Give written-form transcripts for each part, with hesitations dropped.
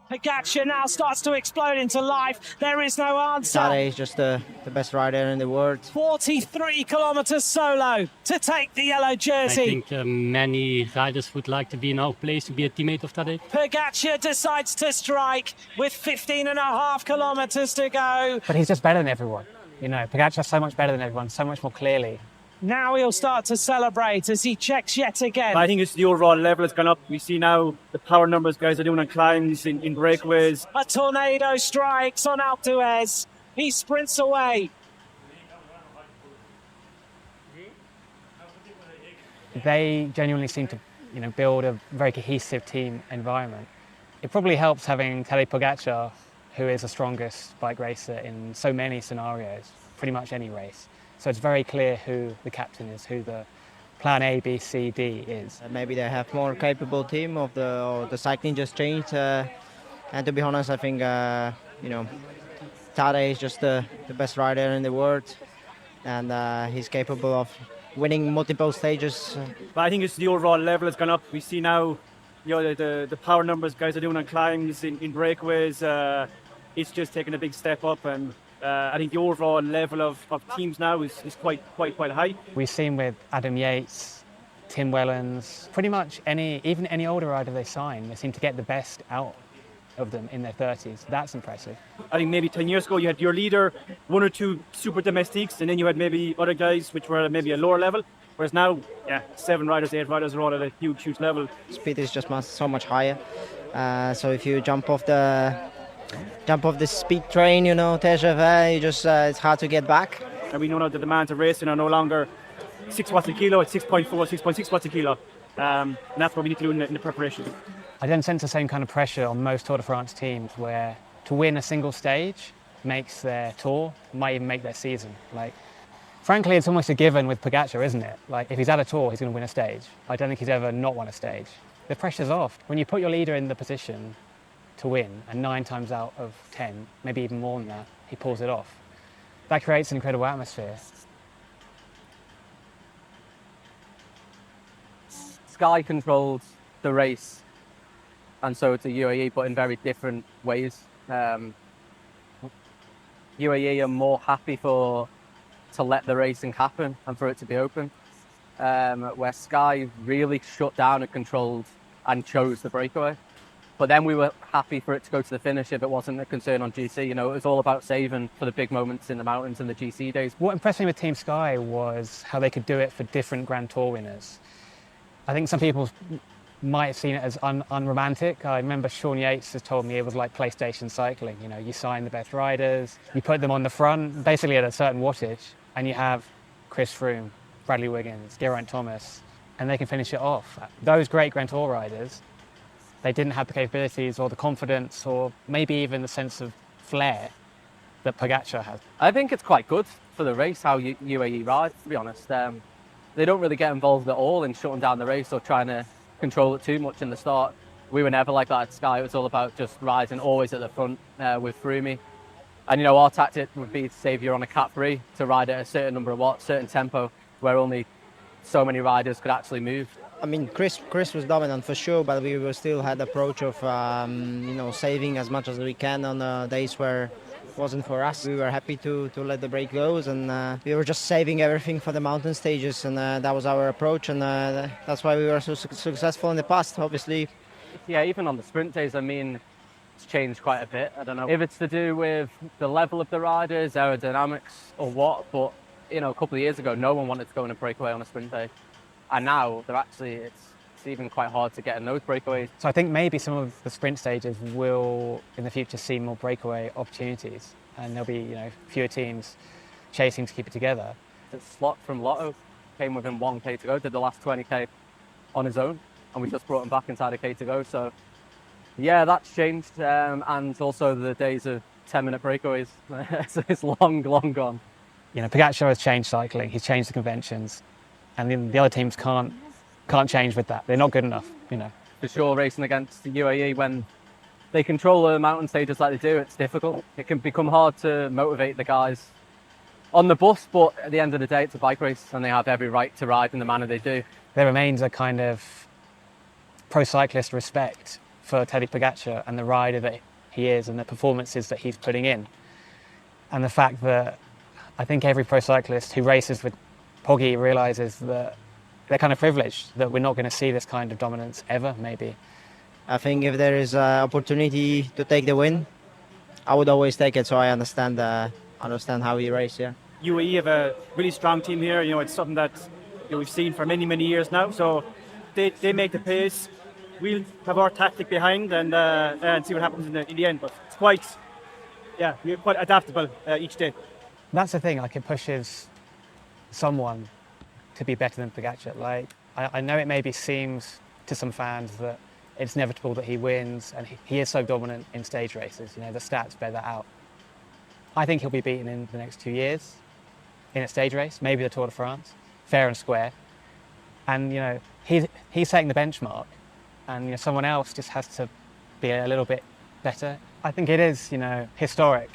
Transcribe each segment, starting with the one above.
Pogačar now starts to explode into life. There is no answer. Tadej is just the best rider in the world. 43 kilometers solo to take the yellow I jersey. think many riders would like to be in our place, to be a teammate of Tadej. Pogačar decides to strike with 15 and a half kilometers to go. But he's just better than everyone. You know, Pogacar's so much better than everyone, so much more clearly. Now he'll start to celebrate as he checks yet again. I think it's the overall level has gone up. We see now the power numbers guys are doing on climbs, in breakaways. A tornado strikes on Alpe d'Huez. He sprints away. They genuinely seem to, build a very cohesive team environment. It probably helps having Tadej Pogačar, who is the strongest bike racer in so many scenarios, pretty much any race. So it's very clear who the captain is, who the plan A, B, C, D is. Maybe they have more capable team or the cycling just changed. And to be honest, I think Tadej is just the best rider in the world, and he's capable of winning multiple stages. But I think it's the overall level has gone up. We see now, the power numbers guys are doing on climbs, in breakaways. It's just taken a big step up, and I think the overall level of teams now is quite high. We've seen with Adam Yates, Tim Wellens, pretty much even any older rider they sign, they seem to get the best out of them in their 30s. That's impressive. I think maybe 10 years ago you had your leader, one or two super domestiques, and then you had maybe other guys which were maybe a lower level. Whereas now, 7 riders, 8 riders are all at a huge level. Speed is just so much higher. So if you jump off the speed train, TGV, it's hard to get back. And we know now the demands of racing are no longer 6 watts a kilo, it's 6.4, 6.6 watts a kilo. And that's what we need to do in the preparation. I don't sense the same kind of pressure on most Tour de France teams where to win a single stage makes their tour, might even make their season. Frankly, it's almost a given with Pogačar, isn't it? If he's at a tour, he's going to win a stage. I don't think he's ever not won a stage. The pressure's off. When you put your leader in the position to win, and 9 times out of 10, maybe even more than that, he pulls it off. That creates an incredible atmosphere. Sky controls the race, and so it's a UAE, but in very different ways. UAE are more happy to let the racing happen and for it to be open, where Sky really shut down and controlled and chose the breakaway. But then we were happy for it to go to the finish if it wasn't a concern on GC. It was all about saving for the big moments in the mountains and the GC days. What impressed me with Team Sky was how they could do it for different Grand Tour winners. I think some people might have seen it as unromantic. I remember Sean Yates has told me it was like PlayStation cycling. You sign the best riders, you put them on the front, basically at a certain wattage, and you have Chris Froome, Bradley Wiggins, Geraint Thomas, and they can finish it off. Those great Grand Tour riders, they didn't have the capabilities or the confidence or maybe even the sense of flair that Pogačar has. I think it's quite good for the race how UAE ride, to be honest. They don't really get involved at all in shutting down the race or trying to control it too much in the start. We were never like that at Sky. It was all about just riding always at the front with Froome. And our tactic would be to say if you're on a cat 3 to ride at a certain number of watts, certain tempo, where only so many riders could actually move. I mean, Chris was dominant for sure, but we were still had the approach of saving as much as we can on days where it wasn't for us. We were happy to let the break go, and we were just saving everything for the mountain stages, and that was our approach, and that's why we were so successful in the past, obviously. Yeah, even on the sprint days, it's changed quite a bit. I don't know if it's to do with the level of the riders, aerodynamics, or what, but a couple of years ago, no one wanted to go in a breakaway on a sprint day. And now it's even quite hard to get in those breakaways. So I think maybe some of the sprint stages will in the future see more breakaway opportunities, and there'll be fewer teams chasing to keep it together. The Slot from Lotto came within 1k to go, did the last 20k on his own, and we just brought him back inside a k to go. So yeah, that's changed, and also the days of 10-minute breakaways. So it's long gone. Pogačar has changed cycling. He's changed the conventions. And the other teams can't change with that. They're not good enough, For sure, racing against the UAE, when they control the mountain stages like they do, it's difficult. It can become hard to motivate the guys on the bus, but at the end of the day, it's a bike race, and they have every right to ride in the manner they do. There remains a kind of pro-cyclist respect for Tadej Pogačar and the rider that he is and the performances that he's putting in. And the fact that I think every pro cyclist who races with Pogi realises that they're kind of privileged, that we're not going to see this kind of dominance ever, maybe. I think if there is an opportunity to take the win, I would always take it. So I understand how we race. Yeah. UAE have a really strong team here. You know, it's something that we've seen for many, many years now. So they make the pace. We'll have our tactic behind and see what happens in the end. But it's quite, we're quite adaptable each day. That's the thing, like it pushes someone to be better than Pogačar. Like, I know it maybe seems to some fans that it's inevitable that he wins, and he is so dominant in stage races. You know, the stats bear that out. I think he'll be beaten in the next 2 years in a stage race, maybe the Tour de France, fair and square. And, you know, he's setting the benchmark, and, you know, someone else just has to be a little bit better. I think it is, you know, historic.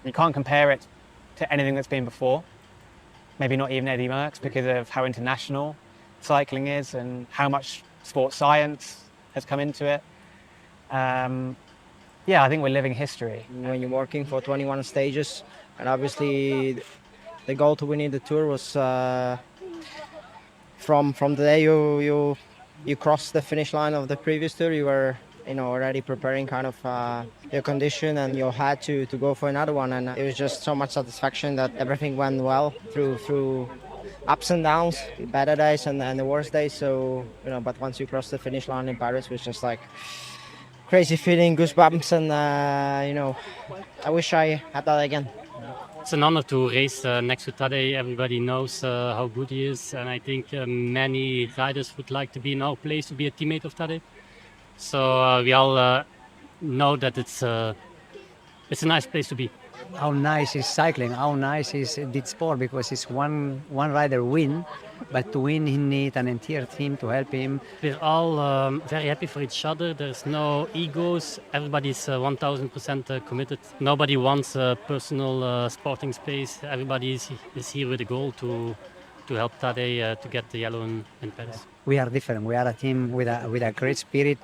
You can't compare it to anything that's been before. Maybe not even Eddie Merckx, because of how international cycling is and how much sports science has come into it. I think we're living history. When you're working for 21 stages, and obviously the goal to winning the Tour was from the day you crossed the finish line of the previous Tour, you were already preparing kind of your condition, and you had to go for another one. And it was just so much satisfaction that everything went well through ups and downs, better days and the worst days. So, but once you cross the finish line in Paris, it was just like crazy feeling, goosebumps, and I wish I had that again. It's an honor to race next to Tadej. Everybody knows how good he is, and I think many riders would like to be in our place to be a teammate of Tadej. So we all know that it's a nice place to be. How nice is cycling, how nice is this sport, because it's one rider win, but to win he needs an entire team to help him. We're all very happy for each other. There's no egos. Everybody's 1000% committed. Nobody wants a personal sporting space. Everybody is here with a goal to help Tadej to get the yellow in Paris. We are different. We are a team with a great spirit,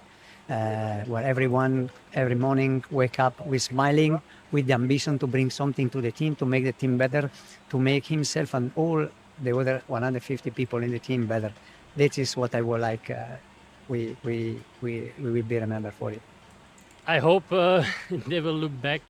where everyone every morning wake up with smiling, with the ambition to bring something to the team, to make the team better, to make himself and all the other 150 people in the team better. That is what I would like. We will be remembered for it. I hope they will look back